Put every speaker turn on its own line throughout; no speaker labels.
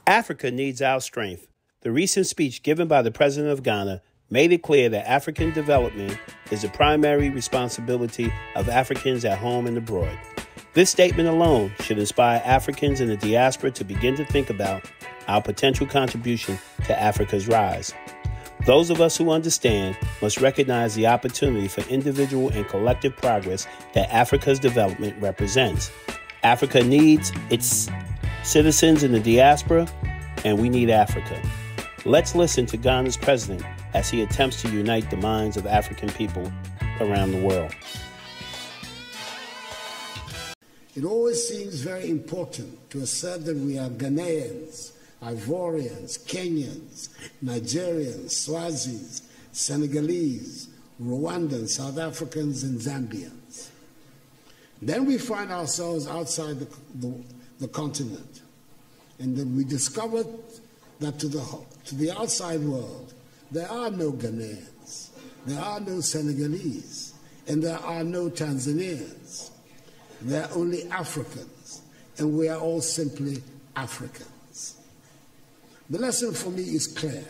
Africa needs our strength. The recent speech given by the President of Ghana made it clear that African development is the primary responsibility of Africans at home and abroad. This statement alone should inspire Africans in the diaspora to begin to think about our potential contribution to Africa's rise. Those of us who understand must recognize the opportunity for individual and collective progress that Africa's development represents. Africa needs its citizens in the diaspora, and we need Africa. Let's listen to Ghana's president as he attempts to unite the minds of African people around the world.
It always seems very important to assert that we are Ghanaians, Ivorians, Kenyans, Nigerians, Swazis, Senegalese, Rwandans, South Africans, and Zambians. Then we find ourselves outside the continent, and then we discovered that to the outside world, there are no Ghanaians, there are no Senegalese, and there are no Tanzanians. There are only Africans, and we are all simply Africans. The lesson for me is clear.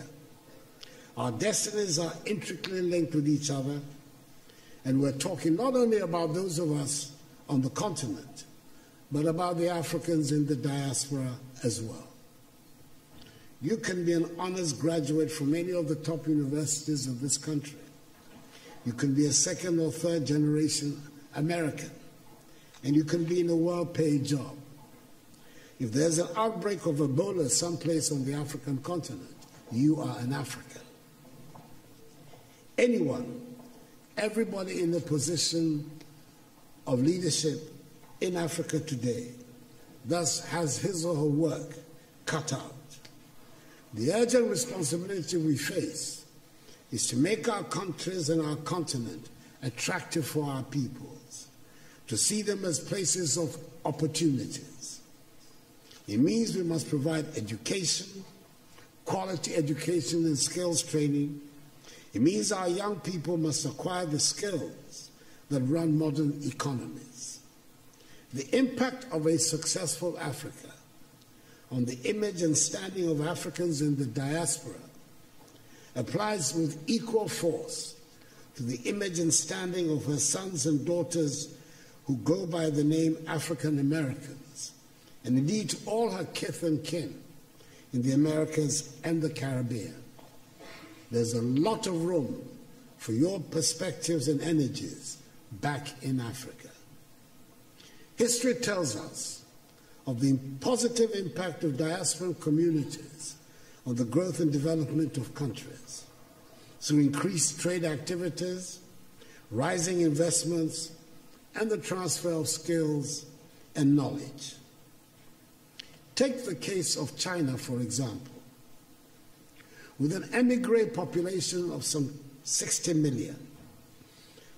Our destinies are intricately linked with each other, and we're talking not only about those of us on the continent, but about the Africans in the diaspora as well. You can be an honors graduate from any of the top universities of this country. You can be a second or third generation American, and you can be in a well-paid job. If there's an outbreak of Ebola someplace on the African continent, you are an African. Anyone, everybody in a position of leadership in Africa today, thus has his or her work cut out. The urgent responsibility we face is to make our countries and our continent attractive for our peoples, to see them as places of opportunities. It means we must provide education, quality education and skills training. It means our young people must acquire the skills that run modern economies. The impact of a successful Africa on the image and standing of Africans in the diaspora applies with equal force to the image and standing of her sons and daughters who go by the name African Americans, and indeed to all her kith and kin in the Americas and the Caribbean. There's a lot of room for your perspectives and energies back in Africa. History tells us of the positive impact of diaspora communities on the growth and development of countries through increased trade activities, rising investments, and the transfer of skills and knowledge. Take the case of China, for example. With an emigre population of some 60 million,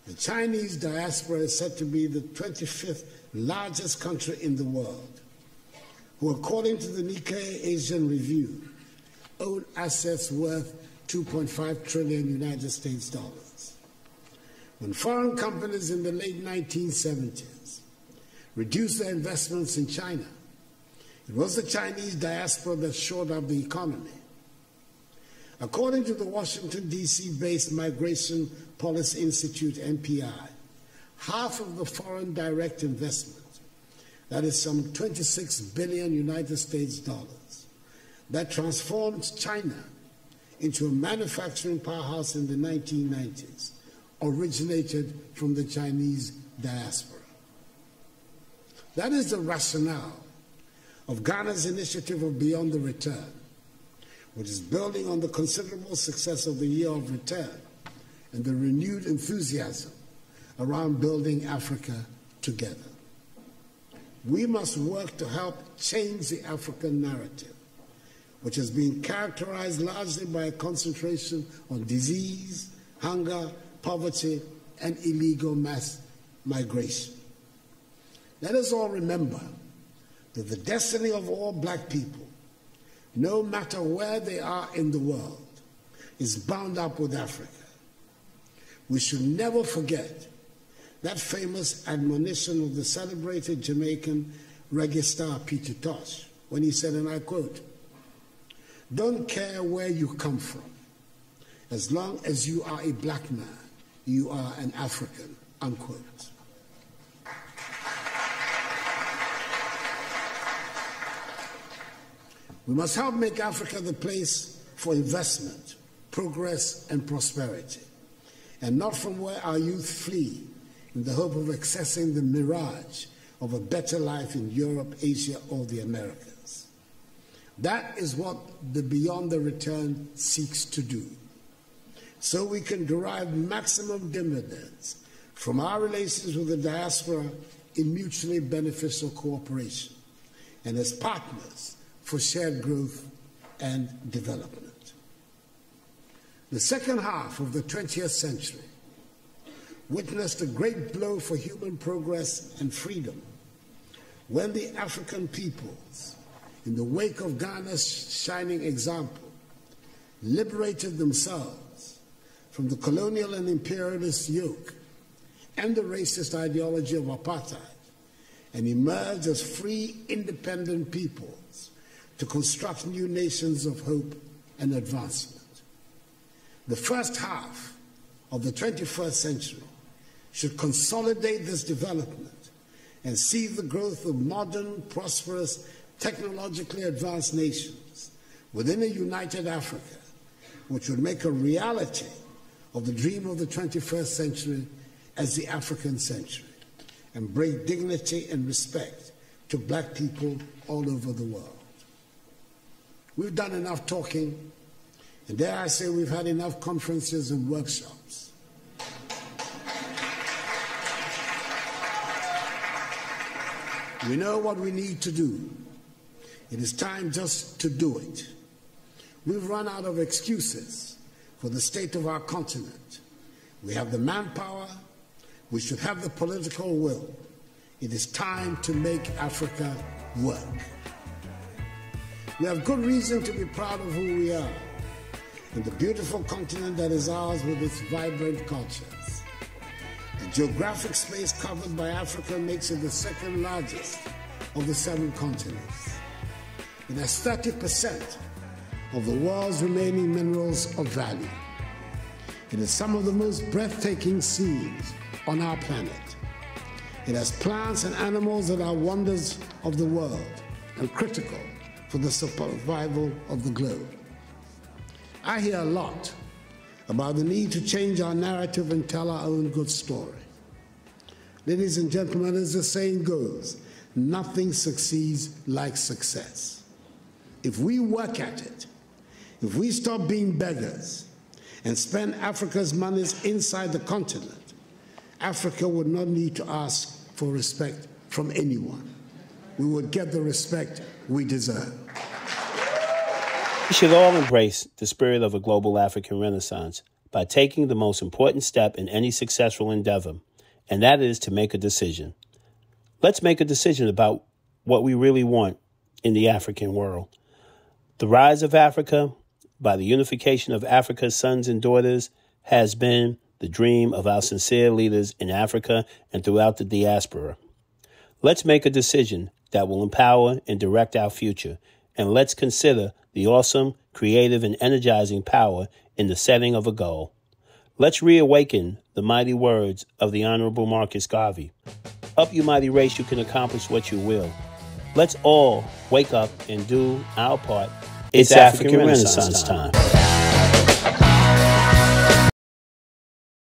the Chinese diaspora is said to be the 25th largest country in the world, who, according to the Nikkei Asian Review, own assets worth 2.5 trillion United States dollars. When foreign companies in the late 1970s reduced their investments in China, it was the Chinese diaspora that shored up the economy. According to the Washington, D.C.-based Migration Policy Institute, MPI, half of the foreign direct investment, that is some 26 billion United States dollars, that transformed China into a manufacturing powerhouse in the 1990s, originated from the Chinese diaspora. That is the rationale of Ghana's initiative of Beyond the Return, which is building on the considerable success of the Year of Return and the renewed enthusiasm around building Africa together. We must work to help change the African narrative, which has been characterized largely by a concentration on disease, hunger, poverty, and illegal mass migration. Let us all remember that the destiny of all black people, no matter where they are in the world, is bound up with Africa. We should never forget that famous admonition of the celebrated Jamaican reggae star Peter Tosh, when he said, and I quote, Don't care where you come from. As long as you are a black man, you are an African, unquote. We must help make Africa the place for investment, progress, and prosperity, and not from where our youth flee in the hope of accessing the mirage of a better life in Europe, Asia, or the Americas. That is what the Beyond the Return seeks to do, so we can derive maximum dividends from our relations with the diaspora in mutually beneficial cooperation and as partners for shared growth and development. The second half of the 20th century witnessed a great blow for human progress and freedom when the African peoples, in the wake of Ghana's shining example, liberated themselves from the colonial and imperialist yoke and the racist ideology of apartheid and emerged as free, independent peoples to construct new nations of hope and advancement. The first half of the 21st century should consolidate this development and see the growth of modern, prosperous, technologically advanced nations within a united Africa, which would make a reality of the dream of the 21st century as the African century and bring dignity and respect to black people all over the world. We've done enough talking, and dare I say we've had enough conferences and workshops. We know what we need to do. It is time just to do it. We've run out of excuses for the state of our continent. We have the manpower. We should have the political will. It is time to make Africa work. We have good reason to be proud of who we are and the beautiful continent that is ours with its vibrant cultures. The geographic space covered by Africa makes it the second largest of the 7 continents. It has 30% of the world's remaining minerals of value. It has some of the most breathtaking scenes on our planet. It has plants and animals that are wonders of the world and critical for the survival of the globe. I hear a lot about the need to change our narrative and tell our own good story. Ladies and gentlemen, as the saying goes, nothing succeeds like success. If we work at it, if we stop being beggars and spend Africa's monies inside the continent, Africa would not need to ask for respect from anyone. We would get the respect we deserve.
We should all embrace the spirit of a global African Renaissance by taking the most important step in any successful endeavor, and that is to make a decision. Let's make a decision about what we really want in the African world. The rise of Africa by the unification of Africa's sons and daughters has been the dream of our sincere leaders in Africa and throughout the diaspora. Let's make a decision that will empower and direct our future, and let's consider the awesome, creative, and energizing power in the setting of a goal. Let's reawaken the mighty words of the Honorable Marcus Garvey. Up, you mighty race, you can accomplish what you will. Let's all wake up and do our part. It's African Renaissance time.